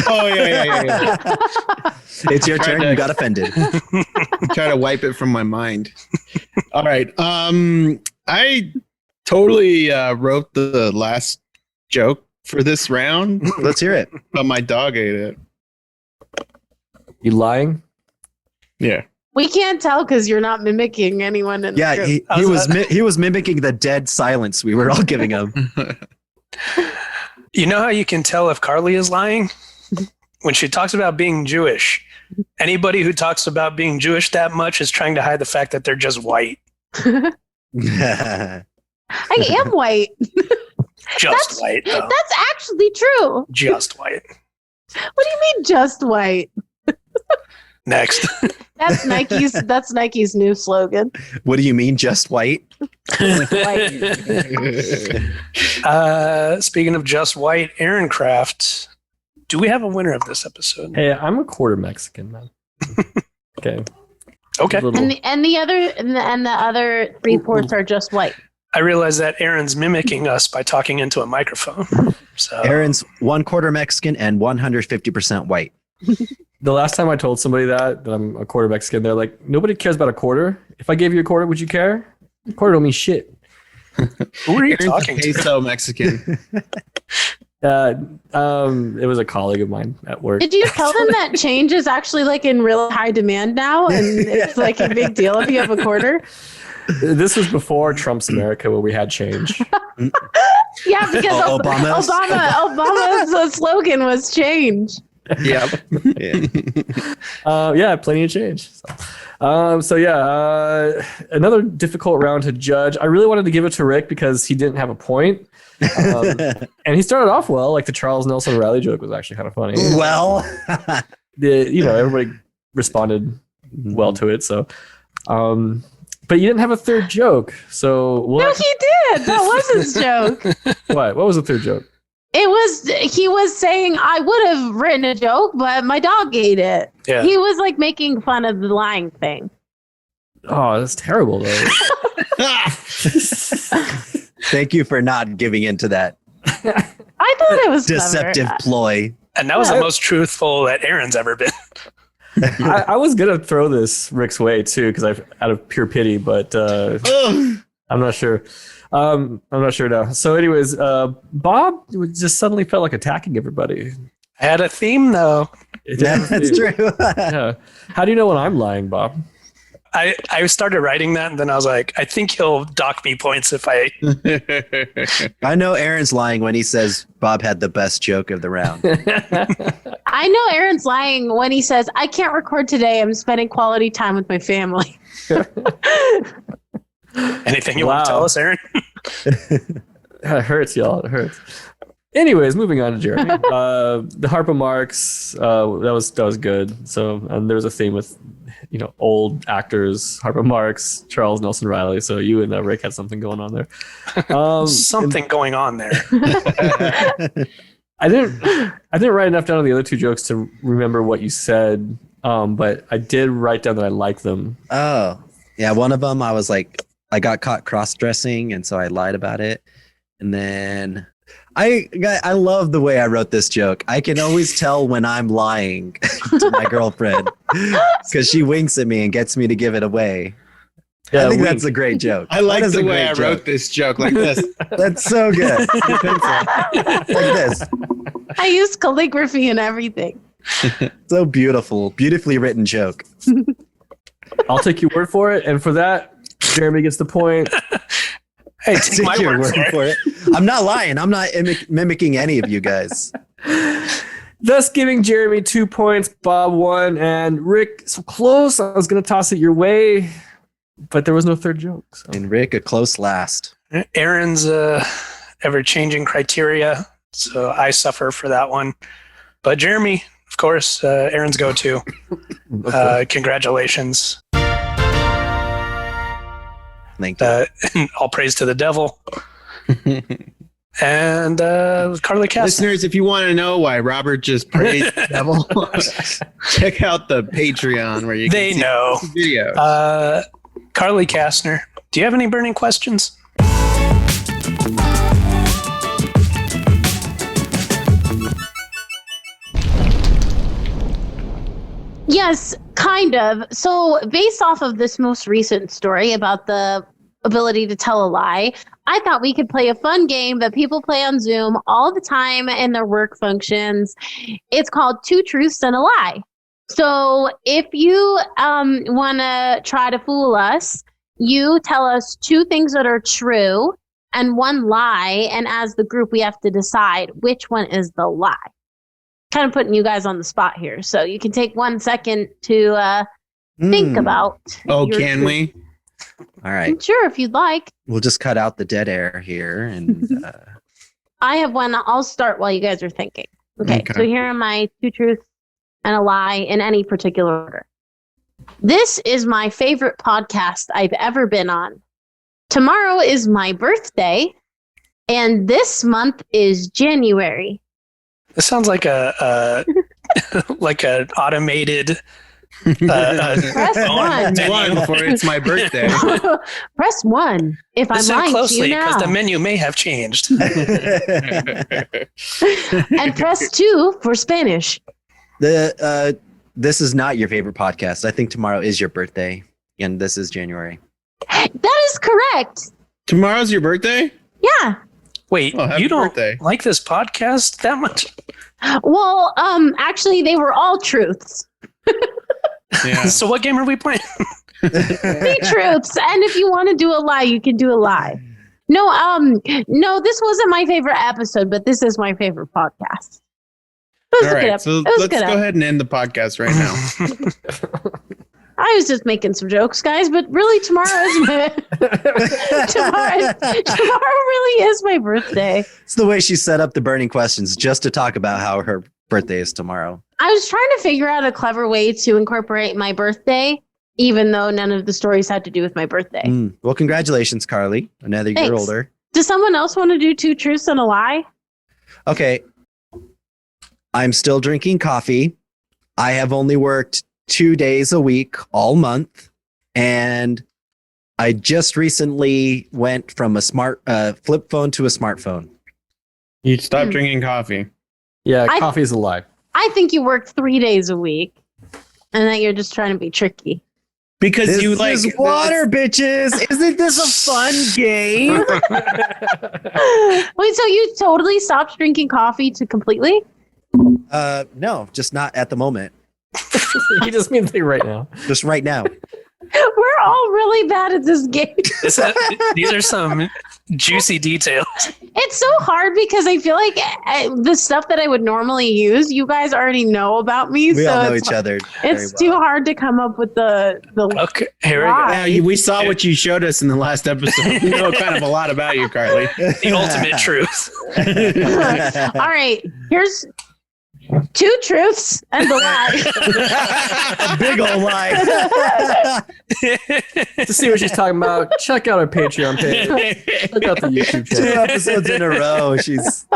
Speaker 3: Oh, yeah.
Speaker 2: It's your turn.
Speaker 3: to-
Speaker 2: You got offended.
Speaker 3: Try to wipe it from my mind. All right. I totally wrote the last joke for this round,
Speaker 2: Let's hear it.
Speaker 3: but my dog ate it.
Speaker 5: You lying?
Speaker 3: Yeah.
Speaker 1: We can't tell because you're not mimicking anyone in the
Speaker 2: Yeah,
Speaker 1: group.
Speaker 2: he was mimicking the dead silence we were all giving him.
Speaker 4: You know how you can tell if Carly is lying? When she talks about being Jewish. Anybody who talks about being Jewish that much is trying to hide the fact that they're just white.
Speaker 1: I am white.
Speaker 4: Just white, though.
Speaker 1: That's actually true.
Speaker 4: Just white.
Speaker 1: What do you mean just white?
Speaker 4: Next.
Speaker 1: That's Nike's new slogan.
Speaker 2: What do you mean, just white?
Speaker 1: White.
Speaker 4: Speaking of just white, Aaron Craft. Do we have a winner of this episode?
Speaker 5: Hey, I'm a quarter Mexican, man. Okay.
Speaker 4: Okay.
Speaker 5: Little-
Speaker 1: And the other 3/4 are just white.
Speaker 4: I realize that Aaron's mimicking us by talking into a microphone. So
Speaker 2: Aaron's 1/4 Mexican and 150% white.
Speaker 5: The last time I told somebody that I'm a quarter Mexican, they're like, nobody cares about a quarter. If I gave you a quarter, would you care? A quarter don't mean shit.
Speaker 4: who are you
Speaker 3: Aaron's
Speaker 4: talking
Speaker 3: a
Speaker 4: to?
Speaker 3: peso Mexican.
Speaker 5: It was a colleague of mine at work.
Speaker 1: Did you tell them that change is actually like in real high demand now, and it's like a big deal if you have a quarter?
Speaker 5: This was before Trump's America, where we had change.
Speaker 1: Yeah, because
Speaker 2: Obama's
Speaker 1: Obama's slogan was change.
Speaker 3: Yep.
Speaker 5: Yeah, plenty of change. Another difficult round to judge. I really wanted to give it to Rick because he didn't have a point. And he started off well. Like the Charles Nelson Riley joke was actually kind of funny.
Speaker 2: Well,
Speaker 5: Everybody responded well to it. So, but you didn't have a third joke. So
Speaker 1: No, he did. That was his joke.
Speaker 5: What was the third joke?
Speaker 1: He was saying I would have written a joke, but my dog ate it.
Speaker 4: Yeah.
Speaker 1: He was like making fun of the lying thing.
Speaker 5: Oh, that's terrible though.
Speaker 2: thank you for not giving into that
Speaker 1: I thought it was
Speaker 2: deceptive
Speaker 1: clever.
Speaker 2: ploy.
Speaker 4: And that was the most truthful that Aaron's ever been.
Speaker 5: I was gonna throw this Rick's way too, because I've out of pure pity, but I'm not sure. I'm not sure now. So, anyways, Bob just suddenly felt like attacking everybody.
Speaker 4: I had a theme though.
Speaker 2: That's true.
Speaker 5: Yeah. How do you know when I'm lying, Bob?
Speaker 4: I started writing that, and then I was like, I think he'll dock me points if I.
Speaker 2: I know Aaron's lying when he says Bob had the best joke of the round.
Speaker 1: I know Aaron's lying when he says I can't record today. I'm spending quality time with my family.
Speaker 4: Anything you want to tell us, Aaron?
Speaker 5: It hurts, y'all. It hurts. Anyways, moving on to Jeremy. The Harpo Marx, that was good. So, and there was a theme with, old actors, Harpo Marx, Charles Nelson Riley. So you and Rick had something going on there.
Speaker 4: Something going on there.
Speaker 5: I didn't write enough down on the other two jokes to remember what you said. But I did write down that I like them.
Speaker 2: Oh, yeah. One of them, I was like, I got caught cross-dressing, and so I lied about it. And then I love the way I wrote this joke. I can always tell when I'm lying to my girlfriend because she winks at me and gets me to give it away.
Speaker 5: Yeah,
Speaker 2: I think that's a great joke.
Speaker 3: I like
Speaker 2: That is
Speaker 3: the
Speaker 2: a
Speaker 3: way
Speaker 2: great
Speaker 3: I
Speaker 2: joke.
Speaker 3: wrote this joke like this.
Speaker 2: That's so good. Like this.
Speaker 1: I use calligraphy and everything.
Speaker 2: So beautiful. Beautifully written joke.
Speaker 5: I'll take your word for it, and for that, Jeremy gets the point.
Speaker 4: Hey, take my
Speaker 2: Take your
Speaker 4: word for it.
Speaker 2: I'm not lying. I'm not mimicking any of you guys.
Speaker 5: Thus giving Jeremy 2 points, Bob 1, and Rick, so close. I was going to toss it your way, but there was no third joke. So.
Speaker 2: And Rick, a close last.
Speaker 4: Aaron's ever-changing criteria, so I suffer for that one. But Jeremy, of course, Aaron's go-to. Congratulations.
Speaker 2: Thank you.
Speaker 4: All praise to the devil. And Carly Cass.
Speaker 3: Listeners, if you want to know why Robert just praised the devil, check out the Patreon where you can
Speaker 4: They
Speaker 3: see
Speaker 4: know.
Speaker 3: videos.
Speaker 4: Carly Kastner, do you have any burning questions?
Speaker 1: Yes, kind of. So, based off of this most recent story about the ability to tell a lie, I thought we could play a fun game that people play on Zoom all the time in their work functions. It's called Two Truths and a Lie. So, if you want to try to fool us, you tell us two things that are true and one lie. And as the group, we have to decide which one is the lie. Kind of putting you guys on the spot here. So you can take 1 second to think about.
Speaker 3: Oh,
Speaker 1: your
Speaker 3: can
Speaker 1: truth.
Speaker 3: we?
Speaker 2: All right.
Speaker 1: Sure, if you'd like.
Speaker 2: We'll just cut out the dead air here. And
Speaker 1: I have one. I'll start while you guys are thinking. Okay,
Speaker 3: Okay.
Speaker 1: so here are my two truths and a lie in any particular order. This is my favorite podcast I've ever been on. Tomorrow is my birthday, and this month is January.
Speaker 4: This sounds like a like an automated
Speaker 1: Press one.
Speaker 3: One for it's my birthday.
Speaker 1: Press 1 if I'm
Speaker 4: Listen
Speaker 1: lying to
Speaker 4: closely
Speaker 1: you
Speaker 4: because
Speaker 1: now.
Speaker 4: the menu may have changed.
Speaker 1: And press 2 for Spanish.
Speaker 2: This is not your favorite podcast. I think tomorrow is your birthday, and this is January.
Speaker 1: That is correct.
Speaker 3: Tomorrow's your birthday?
Speaker 1: Yeah.
Speaker 4: Wait,
Speaker 3: Oh, happy
Speaker 4: you don't
Speaker 3: birthday.
Speaker 4: like this podcast that much?
Speaker 1: Well, actually, they were all truths.
Speaker 3: Yeah.
Speaker 4: So what game are we playing?
Speaker 1: Be truths, and if you want to do a lie, you can do a lie. No, this wasn't my favorite episode, but this is my favorite podcast. It was
Speaker 3: All
Speaker 1: a good
Speaker 3: right, so
Speaker 1: it was a
Speaker 3: let's
Speaker 1: good
Speaker 3: go ahead and end the podcast right now.
Speaker 1: I was just making some jokes, guys, but really tomorrow is my tomorrow really is my birthday.
Speaker 2: It's the way she set up the burning questions just to talk about how her birthday is tomorrow.
Speaker 1: I was trying to figure out a clever way to incorporate my birthday, even though none of the stories had to do with my birthday.
Speaker 2: Well, congratulations, Carly. Another year
Speaker 1: Thanks.
Speaker 2: older.
Speaker 1: Does someone else want to do two truths and a lie?
Speaker 2: Okay. I'm still drinking coffee. I have only worked 2 days a week all month. And I just recently went from a flip phone to a smartphone.
Speaker 3: You stop drinking coffee.
Speaker 5: Yeah,
Speaker 1: I-
Speaker 5: coffee is a lie.
Speaker 1: I think you work 3 days a week and that you're just trying to be tricky.
Speaker 3: Because
Speaker 2: This
Speaker 3: you like
Speaker 2: is water, bitches. Isn't this a fun game?
Speaker 1: Wait, so you totally stopped drinking coffee to completely?
Speaker 2: No, just not at the moment.
Speaker 5: He just means like right now.
Speaker 2: Just right now.
Speaker 1: We're all really bad at this game.
Speaker 4: These are some juicy details.
Speaker 1: It's so hard because I feel like the stuff that I would normally use, you guys already know about me.
Speaker 2: We
Speaker 1: so
Speaker 2: all know
Speaker 1: it's,
Speaker 2: each other.
Speaker 1: It's
Speaker 2: very
Speaker 1: too
Speaker 2: well.
Speaker 1: hard to come up with the
Speaker 4: Okay, here we go.
Speaker 1: lie.
Speaker 3: Yeah, we saw what you showed us in the last episode. We know kind of a lot about you, Carly.
Speaker 4: The ultimate truth.
Speaker 1: All right, here's two truths and the lie.
Speaker 2: A big old lie.
Speaker 5: To see what she's talking about, check out our Patreon page. Check out the YouTube
Speaker 2: Two
Speaker 5: channel.
Speaker 2: episodes in a row. She's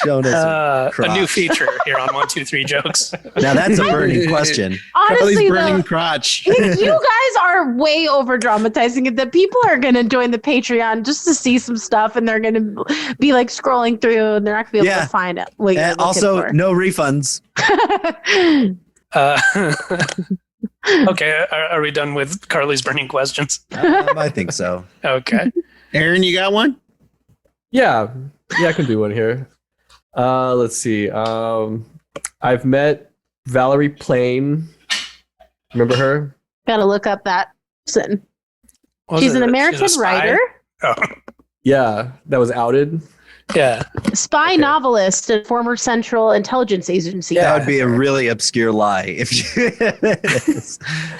Speaker 2: Showing us
Speaker 4: a new feature here on 123 Jokes.
Speaker 2: Now that's a burning question.
Speaker 3: Carly's
Speaker 1: Honestly,
Speaker 3: burning
Speaker 1: though,
Speaker 3: crotch.
Speaker 1: you guys are way over dramatizing it. That people are going to join the Patreon just to see some stuff, and they're going to be like scrolling through, and they're not going to be able to find it. What you're
Speaker 2: And also,
Speaker 1: looking for.
Speaker 2: no refunds.
Speaker 4: Okay, are we done with Carly's burning questions?
Speaker 2: I think so.
Speaker 4: Okay.
Speaker 3: Aaron, you got one?
Speaker 5: Yeah, I can do one here. Let's see. I've met Valerie Plame. Remember her?
Speaker 1: Gotta look up that person.
Speaker 4: Was
Speaker 1: She's
Speaker 4: it-
Speaker 1: an American
Speaker 4: a spy?
Speaker 1: writer,
Speaker 4: Oh,
Speaker 5: Yeah, that was outed.
Speaker 4: yeah.
Speaker 1: spy
Speaker 5: Okay.
Speaker 1: novelist, and former Central Intelligence Agency.
Speaker 2: That would be a really obscure lie if you.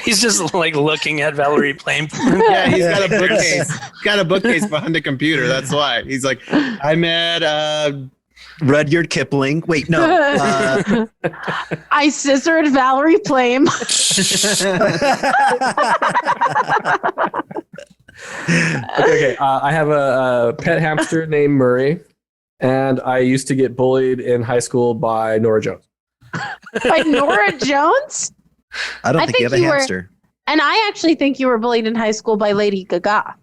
Speaker 4: He's just like looking at Valerie Plame.
Speaker 3: Yeah, he's got a bookcase. He's got a bookcase behind the computer. That's why. He's like, I met
Speaker 2: Rudyard Kipling. Wait, no.
Speaker 1: I scissored Valerie Plame.
Speaker 5: Okay. I have a pet hamster named Murray, and I used to get bullied in high school by Norah Jones.
Speaker 1: By Norah Jones?
Speaker 2: I don't
Speaker 1: I
Speaker 2: think you have
Speaker 1: think
Speaker 2: a
Speaker 1: you were-
Speaker 2: hamster.
Speaker 1: And I actually think you were bullied in high school by Lady Gaga.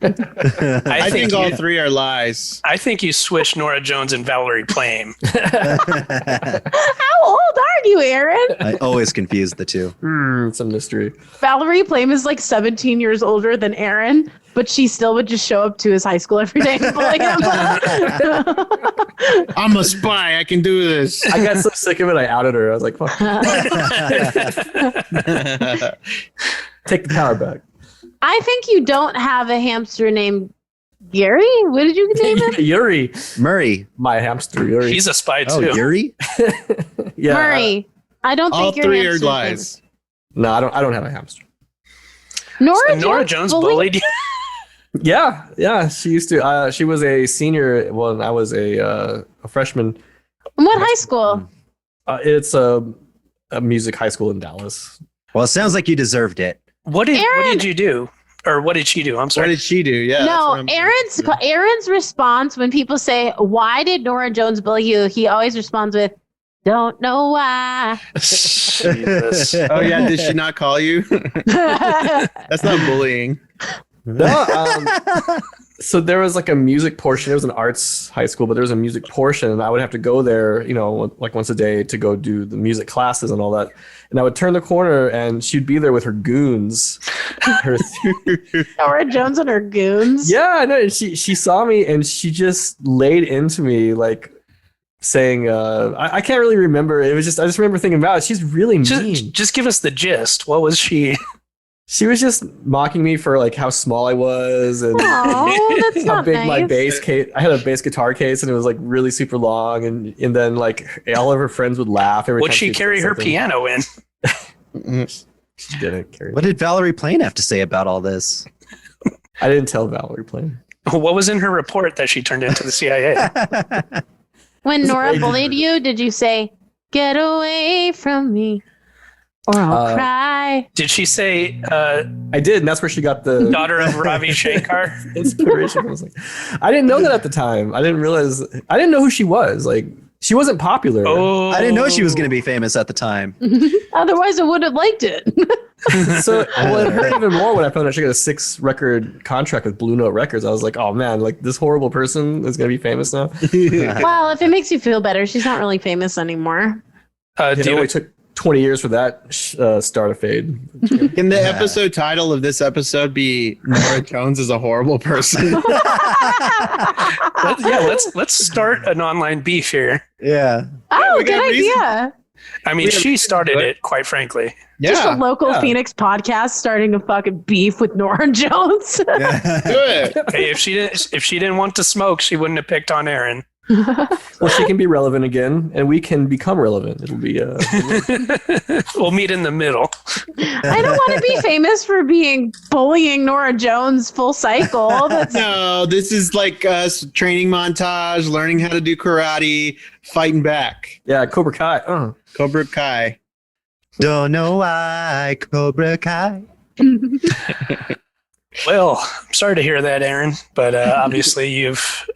Speaker 3: I think all
Speaker 4: you-
Speaker 3: three are lies.
Speaker 4: I think you switched Norah Jones and Valerie Plame.
Speaker 1: How old are you, Aaron?
Speaker 2: I always confuse the two.
Speaker 5: It's a mystery.
Speaker 1: Valerie Plame is like 17 years older than Aaron, but she still would just show up to his high school every day and bully him.
Speaker 3: I'm a spy. I can do this.
Speaker 5: I got so sick of it, I outed her. I was like, fuck. Take the power back.
Speaker 1: I think you don't have a hamster named Gary. What did you name him?
Speaker 5: Yuri.
Speaker 2: Murray.
Speaker 5: My hamster, Yuri.
Speaker 4: He's a spy
Speaker 2: Oh,
Speaker 4: too.
Speaker 2: Yuri?
Speaker 5: Yeah.
Speaker 1: Murray. I don't
Speaker 3: All
Speaker 1: think your
Speaker 3: three are
Speaker 1: hamster's
Speaker 3: lies.
Speaker 5: No, I don't have a hamster.
Speaker 1: name-
Speaker 4: And Norah Jones bullied you.
Speaker 5: Yeah. She used to. She was a senior when I was a freshman.
Speaker 1: What high school?
Speaker 5: It's a music high school in Dallas.
Speaker 2: Well, it sounds like you deserved it.
Speaker 4: What did
Speaker 1: Aaron!
Speaker 4: you do? Or what did she do? I'm
Speaker 3: What
Speaker 4: sorry.
Speaker 3: did she do? Yeah. that's what
Speaker 1: No,
Speaker 3: I'm-
Speaker 1: Aaron's response when people say, "Why did Norah Jones bully you?" He always responds with, "Don't know why."
Speaker 4: Jesus.
Speaker 3: Oh yeah, did she not call you? That's not bullying.
Speaker 5: No, so there was like a music portion. It was an arts high school, but there was a music portion, and I would have to go there, like once a day to go do the music classes and all that. And I would turn the corner, and she'd be there with her goons.
Speaker 1: Norah Jones and her goons.
Speaker 5: Yeah, I know. She saw me, and she just laid into me, like saying, I can't really remember. It was just I just remember thinking, wow, she's really mean.
Speaker 4: Just give us the gist. What was she?
Speaker 5: She was just mocking me for like how small I was and
Speaker 1: Oh, that's
Speaker 5: how
Speaker 1: not
Speaker 5: big
Speaker 1: nice.
Speaker 5: my bass case. I had a bass guitar case and it was like really super long, and then like all of her friends would laugh every
Speaker 4: Would
Speaker 5: time
Speaker 4: she
Speaker 5: she'd say
Speaker 4: carry her
Speaker 5: something.
Speaker 4: piano in?
Speaker 5: She didn't carry.
Speaker 2: What did Valerie Plame have to say about all this?
Speaker 5: I didn't tell Valerie Plame.
Speaker 4: What was in her report that she turned into the CIA?
Speaker 1: When
Speaker 5: This is
Speaker 1: Nora
Speaker 5: ages
Speaker 1: bullied
Speaker 5: ago.
Speaker 1: you, did you say, "Get away from me," or I'll cry?
Speaker 4: Did she say
Speaker 5: I did, and that's where she got the
Speaker 4: daughter of Ravi Shankar?
Speaker 5: inspiration. I was like, I didn't know that at the time. I didn't realize. I didn't know who she was. Like, she wasn't popular.
Speaker 4: Oh,
Speaker 2: I didn't know she was going to be famous at the time.
Speaker 1: Otherwise, I would have liked it.
Speaker 5: So well, it hurt even more when I found out she got a 6-record contract with Blue Note Records. I was like, oh man, like this horrible person is gonna be famous now.
Speaker 1: Well, if it makes you feel better, she's not really famous anymore.
Speaker 5: It only took 20 years for that star to fade.
Speaker 3: Can the episode title of this episode be Norah Jones is a horrible person?
Speaker 4: Let's start an online beef here.
Speaker 2: Yeah.
Speaker 1: Oh,
Speaker 3: we got
Speaker 1: good
Speaker 3: reason.
Speaker 1: idea.
Speaker 4: I mean,
Speaker 3: We have
Speaker 4: she
Speaker 3: reason to
Speaker 4: started
Speaker 3: do it.
Speaker 4: it, quite frankly.
Speaker 1: Just a local
Speaker 5: yeah.
Speaker 1: Phoenix podcast starting a fucking beef with Norah Jones.
Speaker 3: Do it.
Speaker 4: Hey, if she didn't want to smoke, she wouldn't have picked on Aaron.
Speaker 5: Well, she can be relevant again, and we can become relevant. It'll be
Speaker 4: We'll meet in the middle.
Speaker 1: I don't want to be famous for bullying Norah Jones full cycle. That's
Speaker 3: No, this is like us training montage, learning how to do karate, fighting back.
Speaker 5: yeah, Cobra Kai.
Speaker 3: Cobra Kai.
Speaker 2: Don't know why, Cobra Kai.
Speaker 4: Well, I'm sorry to hear that, Aaron, but obviously you've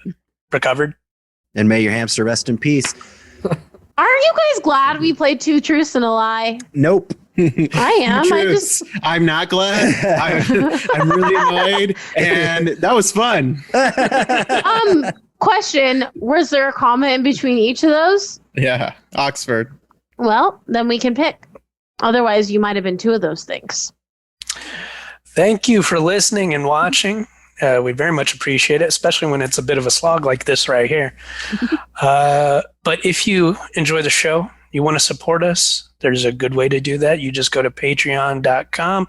Speaker 4: recovered.
Speaker 2: And may your hamster rest in peace.
Speaker 1: Aren't you guys glad we played Two Truths and a Lie?
Speaker 2: Nope.
Speaker 1: I am.
Speaker 3: I'm not glad. I'm really annoyed, and that was fun.
Speaker 1: Question: was there a comma in between each of those?
Speaker 3: Yeah, Oxford.
Speaker 1: Well, then we can pick. Otherwise, you might have been two of those things.
Speaker 4: Thank you for listening and watching. We very much appreciate it, especially when it's a bit of a slog like this right here. But if you enjoy the show, you want to support us, there's a good way to do that. You just go to patreon.com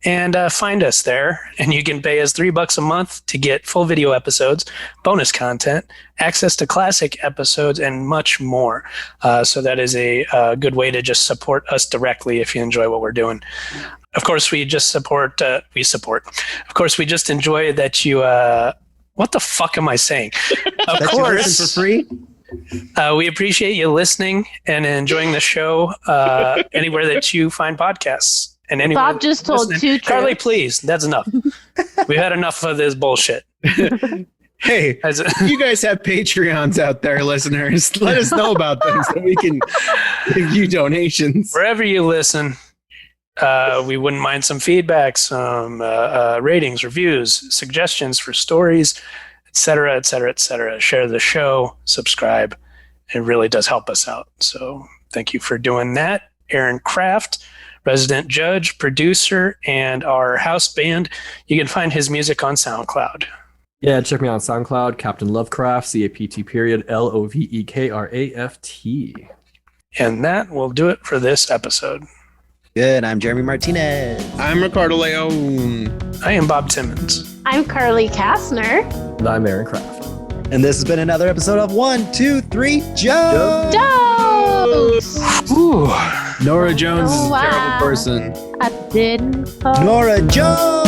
Speaker 4: and find us there. And you can pay us $3 a month to get full video episodes, bonus content, access to classic episodes, and much more. So that is a good way to just support us directly if you enjoy what we're doing. Of course, we just support. Of course, we just enjoy that you. What the fuck am I saying? Of
Speaker 2: That you listen for free.
Speaker 4: We appreciate you listening and enjoying the show anywhere that you find podcasts. And anywhere
Speaker 1: Bob just told
Speaker 4: listening.
Speaker 1: two
Speaker 4: Carly,
Speaker 1: truths.
Speaker 4: please. That's enough. We've had enough of this bullshit.
Speaker 3: Hey, you guys have Patreons out there, listeners. Let us know about them so we can give you donations.
Speaker 4: Wherever you listen, we wouldn't mind some feedback, some ratings, reviews, suggestions for stories, etc., etc., etc. Share the show, subscribe. It really does help us out. So thank you for doing that. Aaron Kraft, resident judge, producer, and our house band. You can find his music on SoundCloud.
Speaker 5: Yeah, check me out on SoundCloud, Captain Lovecraft, CAPT_LOVEKRAFT.
Speaker 4: And that will do it for this episode.
Speaker 2: Good. I'm Jeremy Martinez.
Speaker 3: I'm Ricardo Leone.
Speaker 4: I am Bob Timmons.
Speaker 1: I'm Carly Kastner.
Speaker 5: And I'm Aaron Kraft.
Speaker 2: And this has been another episode of 1, 2, 3, Joe.
Speaker 1: Jokes!
Speaker 4: Ooh.
Speaker 3: Norah Jones is a
Speaker 1: Wow.
Speaker 3: terrible person.
Speaker 1: I didn't fall.
Speaker 2: Norah Jones.